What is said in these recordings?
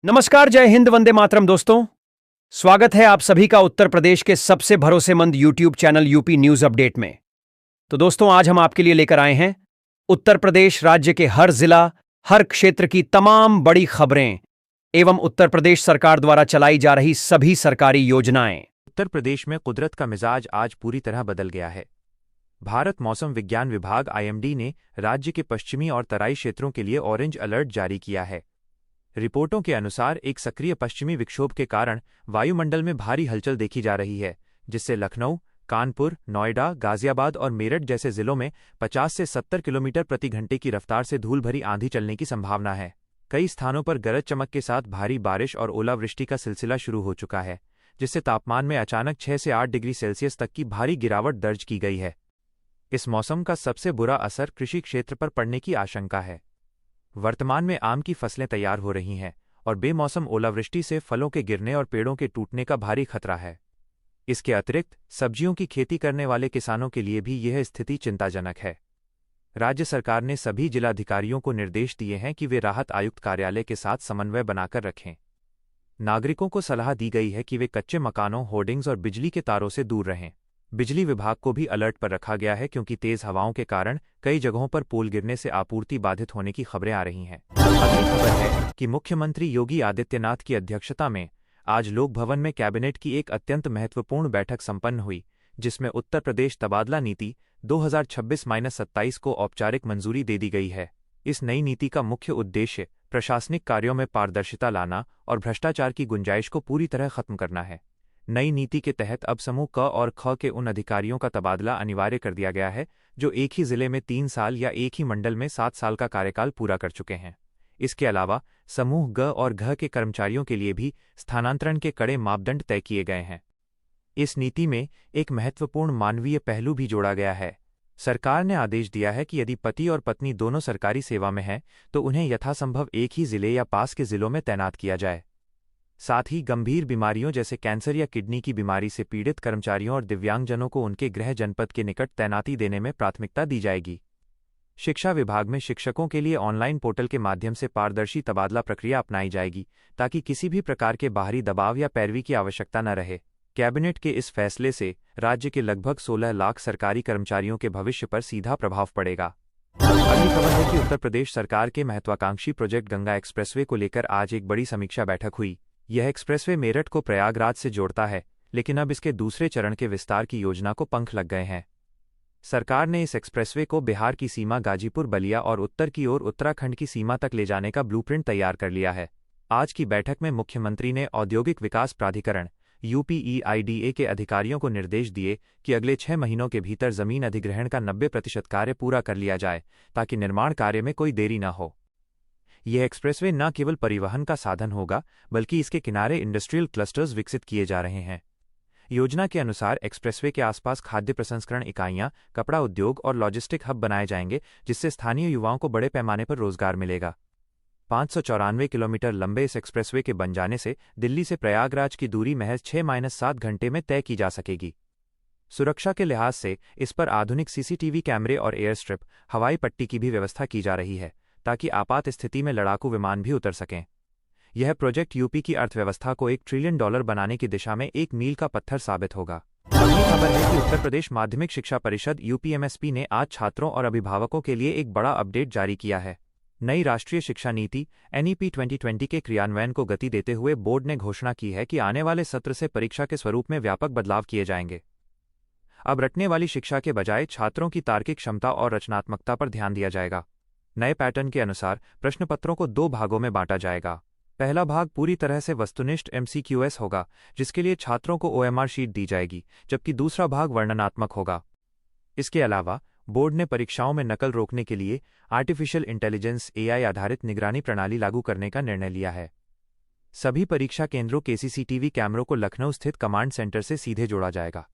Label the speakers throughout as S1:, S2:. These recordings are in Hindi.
S1: नमस्कार, जय हिंद, वंदे मातरम दोस्तों। स्वागत है आप सभी का उत्तर प्रदेश के सबसे भरोसेमंद YouTube channel UP news update में। तो दोस्तों, आज हम आपके लिए लेकर आए हैं उत्तर प्रदेश राज्य के हर जिला, हर क्षेत्र की तमाम बड़ी खबरें एवं उत्तर प्रदेश सरकार द्वारा चलाई जा रही सभी सरकारी योजनाएं।
S2: उत्तर प्रदेश में कुदरत का मिजाज आज पूरी तरह बदल गया है। भारत मौसम विज्ञान विभाग आईएमडी ने राज्य के पश्चिमी और तराई क्षेत्रों के लिए ऑरेंज अलर्ट जारी किया है। रिपोर्टों के अनुसार एक सक्रिय पश्चिमी विक्षोभ के कारण वायुमंडल में भारी हलचल देखी जा रही है, जिससे लखनऊ, कानपुर, नोएडा, गाजियाबाद और मेरठ जैसे जिलों में 50 से 70 किलोमीटर प्रति घंटे की रफ्तार से धूल भरी आंधी चलने की संभावना है। कई स्थानों पर गरज चमक के साथ भारी बारिश और ओलावृष्टि का सिलसिला शुरू हो चुका है, जिससे तापमान में अचानक 6 से 8 डिग्री सेल्सियस तक की भारी गिरावट दर्ज की गई है। इस मौसम का सबसे बुरा असर कृषि क्षेत्र पर पड़ने की आशंका है। वर्तमान में आम की फसलें तैयार हो रही हैं और बेमौसम ओलावृष्टि से फलों के गिरने और पेड़ों के टूटने का भारी खतरा है। इसके अतिरिक्त सब्जियों की खेती करने वाले किसानों के लिए भी यह स्थिति चिंताजनक है। राज्य सरकार ने सभी जिलाधिकारियों को निर्देश दिए हैं कि वे राहत आयुक्त कार्यालय के साथ समन्वय बनाकर रखें। नागरिकों को सलाह दी गई है कि वे कच्चे मकानों, होर्डिंग्स और बिजली के तारों से दूर रहें। बिजली विभाग को भी अलर्ट पर रखा गया है, क्योंकि तेज हवाओं के कारण कई जगहों पर पोल गिरने से आपूर्ति बाधित होने की खबरें आ रही हैं। अगली खबर है कि मुख्यमंत्री योगी आदित्यनाथ की अध्यक्षता में आज लोक भवन में कैबिनेट की एक अत्यंत महत्वपूर्ण बैठक संपन्न हुई, जिसमें उत्तर प्रदेश तबादला नीति 2026-27 को औपचारिक मंजूरी दे दी गई है। इस नई नीति का मुख्य उद्देश्य प्रशासनिक कार्यों में पारदर्शिता लाना और भ्रष्टाचार की गुंजाइश को पूरी तरह खत्म करना है। नई नीति के तहत अब समूह क और ख के उन अधिकारियों का तबादला अनिवार्य कर दिया गया है जो एक ही जिले में 3 साल या एक ही मंडल में 7 साल का कार्यकाल पूरा कर चुके हैं। इसके अलावा समूह ग और घ के कर्मचारियों के लिए भी स्थानांतरण के कड़े मापदंड तय किए गए हैं। इस नीति में एक महत्वपूर्ण मानवीय पहलू भी जोड़ा गया है। सरकार ने आदेश दिया है कि यदि पति और पत्नी दोनों सरकारी सेवा में हैं, तो उन्हें यथासंभव एक ही जिले या पास के जिलों में तैनात किया जाए। साथ ही गंभीर बीमारियों जैसे कैंसर या किडनी की बीमारी से पीड़ित कर्मचारियों और दिव्यांगजनों को उनके गृह जनपद के निकट तैनाती देने में प्राथमिकता दी जाएगी। शिक्षा विभाग में शिक्षकों के लिए ऑनलाइन पोर्टल के माध्यम से पारदर्शी तबादला प्रक्रिया अपनाई जाएगी, ताकि किसी भी प्रकार के बाहरी दबाव या पैरवी की आवश्यकता न रहे। कैबिनेट के इस फैसले से राज्य के लगभग 16 लाख सरकारी कर्मचारियों के भविष्य पर सीधा प्रभाव पड़ेगा। अगली खबर है कि उत्तर प्रदेश सरकार के महत्वाकांक्षी प्रोजेक्ट गंगा एक्सप्रेसवे को लेकर आज एक बड़ी समीक्षा बैठक हुई। यह एक्सप्रेसवे मेरठ को प्रयागराज से जोड़ता है, लेकिन अब इसके दूसरे चरण के विस्तार की योजना को पंख लग गए हैं। सरकार ने इस एक्सप्रेसवे को बिहार की सीमा गाजीपुर, बलिया और उत्तर की ओर उत्तराखंड की सीमा तक ले जाने का ब्लूप्रिंट तैयार कर लिया है। आज की बैठक में मुख्यमंत्री ने औद्योगिक विकास प्राधिकरण यूपीईआईडीए के अधिकारियों को निर्देश दिए कि अगले 6 महीनों के भीतर जमीन अधिग्रहण का 90% कार्य पूरा कर लिया जाए, ताकि निर्माण कार्य में कोई देरी न हो। यह एक्सप्रेसवे न केवल परिवहन का साधन होगा, बल्कि इसके किनारे इंडस्ट्रियल क्लस्टर्स विकसित किए जा रहे हैं। योजना के अनुसार एक्सप्रेसवे के आसपास खाद्य प्रसंस्करण इकाइयां, कपड़ा उद्योग और लॉजिस्टिक हब बनाए जाएंगे, जिससे स्थानीय युवाओं को बड़े पैमाने पर रोजगार मिलेगा। 594 किलोमीटर लंबे इस एक्सप्रेसवे के बन जाने से दिल्ली से प्रयागराज की दूरी महज 6-7 घंटे में तय की जा सकेगी। सुरक्षा के लिहाज से इस पर आधुनिक सीसीटीवी कैमरे और एयर स्ट्रिप, हवाई पट्टी की भी व्यवस्था की जा रही है, ताकि आपात स्थिति में लड़ाकू विमान भी उतर सकें। यह प्रोजेक्ट यूपी की अर्थव्यवस्था को $1 ट्रिलियन बनाने की दिशा में एक मील का पत्थर साबित होगा। अगली खबर है कि उत्तर प्रदेश माध्यमिक शिक्षा परिषद यूपीएमएसपी ने आज छात्रों और अभिभावकों के लिए एक बड़ा अपडेट जारी किया है। नई राष्ट्रीय शिक्षा नीति एनईपी 2020 के क्रियान्वयन को गति देते हुए बोर्ड ने घोषणा की है कि आने वाले सत्र से परीक्षा के स्वरूप में व्यापक बदलाव किए जाएंगे। अब रटने वाली शिक्षा के बजाय छात्रों की तार्किक क्षमता और रचनात्मकता पर ध्यान दिया जाएगा। नए पैटर्न के अनुसार प्रश्नपत्रों को 2 भागों में बांटा जाएगा। पहला भाग पूरी तरह से वस्तुनिष्ठ एमसीक्यूएस होगा, जिसके लिए छात्रों को ओएमआर शीट दी जाएगी, जबकि दूसरा भाग वर्णनात्मक होगा। इसके अलावा बोर्ड ने परीक्षाओं में नकल रोकने के लिए आर्टिफिशियल इंटेलिजेंस एआई आधारित निगरानी प्रणाली लागू करने का निर्णय लिया है। सभी परीक्षा केंद्रों के सीसीटीवी कैमरों को लखनऊ स्थित कमांड सेंटर से सीधे जोड़ा जाएगा।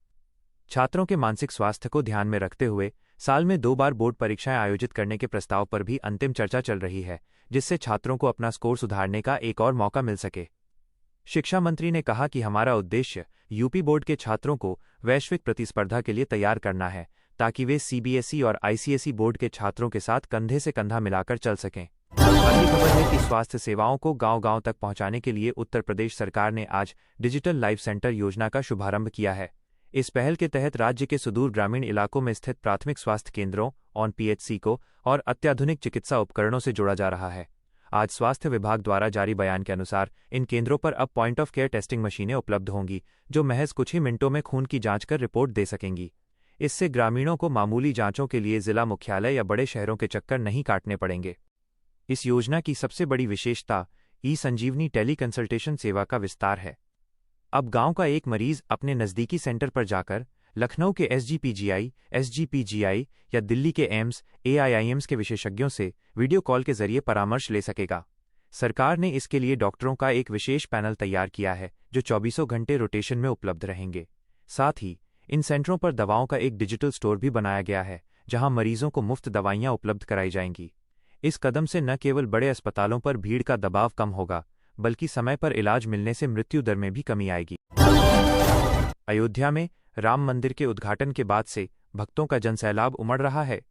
S2: छात्रों के मानसिक स्वास्थ्य को ध्यान में रखते हुए साल में 2 बार बोर्ड परीक्षाएं आयोजित करने के प्रस्ताव पर भी अंतिम चर्चा चल रही है, जिससे छात्रों को अपना स्कोर सुधारने का एक और मौका मिल सके। शिक्षा मंत्री ने कहा कि हमारा उद्देश्य यूपी बोर्ड के छात्रों को वैश्विक प्रतिस्पर्धा के लिए तैयार करना है, ताकि वे सीबीएसई और आईसीएसई बोर्ड के छात्रों के साथ कंधे से कंधा मिलाकर चल सकें। अगली खबर है कि स्वास्थ्य सेवाओं को गांव-गांव तक पहुंचाने के लिए उत्तर प्रदेश सरकार ने आज डिजिटल लाइफ सेंटर योजना का शुभारंभ किया है। इस पहल के तहत राज्य के सुदूर ग्रामीण इलाकों में स्थित प्राथमिक स्वास्थ्य केंद्रों ऑन पीएचसी को और अत्याधुनिक चिकित्सा उपकरणों से जोड़ा जा रहा है। आज स्वास्थ्य विभाग द्वारा जारी बयान के अनुसार इन केंद्रों पर अब पॉइंट ऑफ केयर टेस्टिंग मशीनें उपलब्ध होंगी, जो महज कुछ ही मिनटों में खून की जांच कर रिपोर्ट दे सकेंगी। इससे ग्रामीणों को मामूली जांचों के लिए जिला मुख्यालय या बड़े शहरों के चक्कर नहीं काटने पड़ेंगे। इस योजना की सबसे बड़ी विशेषता ई-संजीवनी टेली कंसल्टेशन सेवा का विस्तार है। अब गांव का एक मरीज अपने नज़दीकी सेंटर पर जाकर लखनऊ के एसजीपीजीआई या दिल्ली के एम्स एआईआईएम्स के विशेषज्ञों से वीडियो कॉल के जरिए परामर्श ले सकेगा। सरकार ने इसके लिए डॉक्टरों का एक विशेष पैनल तैयार किया है, जो 24 घंटे रोटेशन में उपलब्ध रहेंगे। साथ ही इन सेंटरों पर दवाओं का एक डिजिटल स्टोर भी बनाया गया है, जहां मरीजों को मुफ्त दवाइयां उपलब्ध कराई जाएंगी। इस कदम से न केवल बड़े अस्पतालों पर भीड़ का दबाव कम होगा, बल्कि समय पर इलाज मिलने से मृत्यु दर में भी कमी आएगी। अयोध्या में राम मंदिर के उद्घाटन के बाद से भक्तों का जनसैलाब उमड़ रहा है।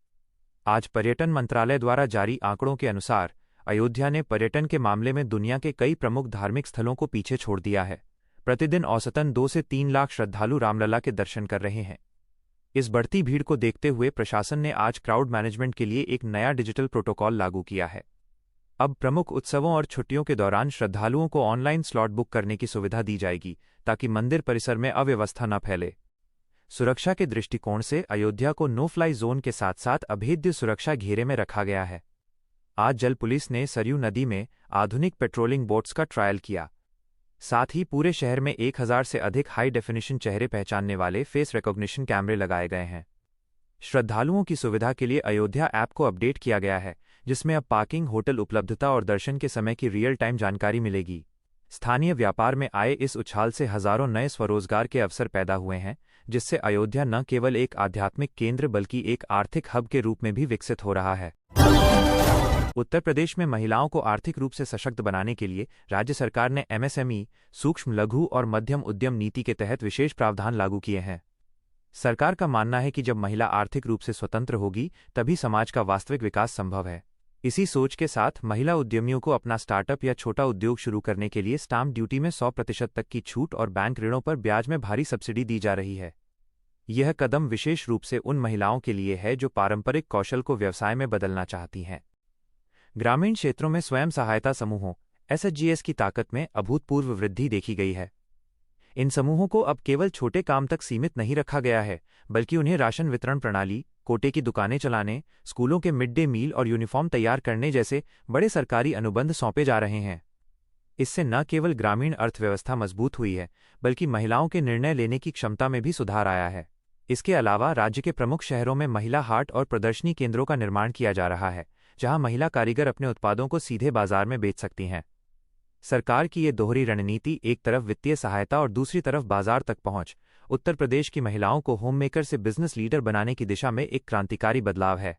S2: आज पर्यटन मंत्रालय द्वारा जारी आंकड़ों के अनुसार अयोध्या ने पर्यटन के मामले में दुनिया के कई प्रमुख धार्मिक स्थलों को पीछे छोड़ दिया है। प्रतिदिन औसतन 2 से 3 लाख श्रद्धालु रामलला के दर्शन कर रहे हैं। इस बढ़ती भीड़ को देखते हुए प्रशासन ने आज क्राउड मैनेजमेंट के लिए एक नया डिजिटल प्रोटोकॉल लागू किया है। अब प्रमुख उत्सवों और छुट्टियों के दौरान श्रद्धालुओं को ऑनलाइन स्लॉट बुक करने की सुविधा दी जाएगी, ताकि मंदिर परिसर में अव्यवस्था न फैले। सुरक्षा के दृष्टिकोण से अयोध्या को नो फ्लाई जोन के साथ साथ अभेद्य सुरक्षा घेरे में रखा गया है। आज जल पुलिस ने सरयू नदी में आधुनिक पेट्रोलिंग बोट्स का ट्रायल किया। साथ ही पूरे शहर में 1000 से अधिक हाई डेफिनिशन चेहरे पहचानने वाले फेस रिकॉग्निशन कैमरे लगाए गए हैं। श्रद्धालुओं की सुविधा के लिए अयोध्या ऐप को अपडेट किया गया है, जिसमें अब पार्किंग, होटल उपलब्धता और दर्शन के समय की रियल टाइम जानकारी मिलेगी। स्थानीय व्यापार में आए इस उछाल से हजारों नए स्वरोजगार के अवसर पैदा हुए हैं, जिससे अयोध्या न केवल एक आध्यात्मिक केंद्र बल्कि एक आर्थिक हब के रूप में भी विकसित हो रहा है। उत्तर प्रदेश में महिलाओं को आर्थिक रूप से सशक्त बनाने के लिए राज्य सरकार ने एमएसएमई, सूक्ष्म लघु और मध्यम उद्यम नीति के तहत विशेष प्रावधान लागू किए हैं। सरकार का मानना है कि जब महिला आर्थिक रूप से स्वतंत्र होगी, तभी समाज का वास्तविक विकास संभव है। इसी सोच के साथ महिला उद्यमियों को अपना स्टार्टअप या छोटा उद्योग शुरू करने के लिए स्टाम्प ड्यूटी में 100% तक की छूट और बैंक ऋणों पर ब्याज में भारी सब्सिडी दी जा रही है। यह कदम विशेष रूप से उन महिलाओं के लिए है जो पारंपरिक कौशल को व्यवसाय में बदलना चाहती हैं। ग्रामीण क्षेत्रों में स्वयं सहायता समूहों एसएचजीएस की ताकत में अभूतपूर्व वृद्धि देखी गई है। इन समूहों को अब केवल छोटे काम तक सीमित नहीं रखा गया है, बल्कि उन्हें राशन वितरण प्रणाली, कोटे की दुकानें चलाने, स्कूलों के मिड डे मील और यूनिफॉर्म तैयार करने जैसे बड़े सरकारी अनुबंध सौंपे जा रहे हैं। इससे न केवल ग्रामीण अर्थव्यवस्था मजबूत हुई है, बल्कि महिलाओं के निर्णय लेने की क्षमता में भी सुधार आया है। इसके अलावा राज्य के प्रमुख शहरों में महिला हाट और प्रदर्शनी केंद्रों का निर्माण किया जा रहा है, जहां महिला कारीगर अपने उत्पादों को सीधे बाजार में बेच सकती हैं। सरकार की ये दोहरी रणनीति, एक तरफ वित्तीय सहायता और दूसरी तरफ बाजार तक पहुंच, उत्तर प्रदेश की महिलाओं को होम मेकर से बिजनेस लीडर बनाने की दिशा में एक क्रांतिकारी बदलाव है।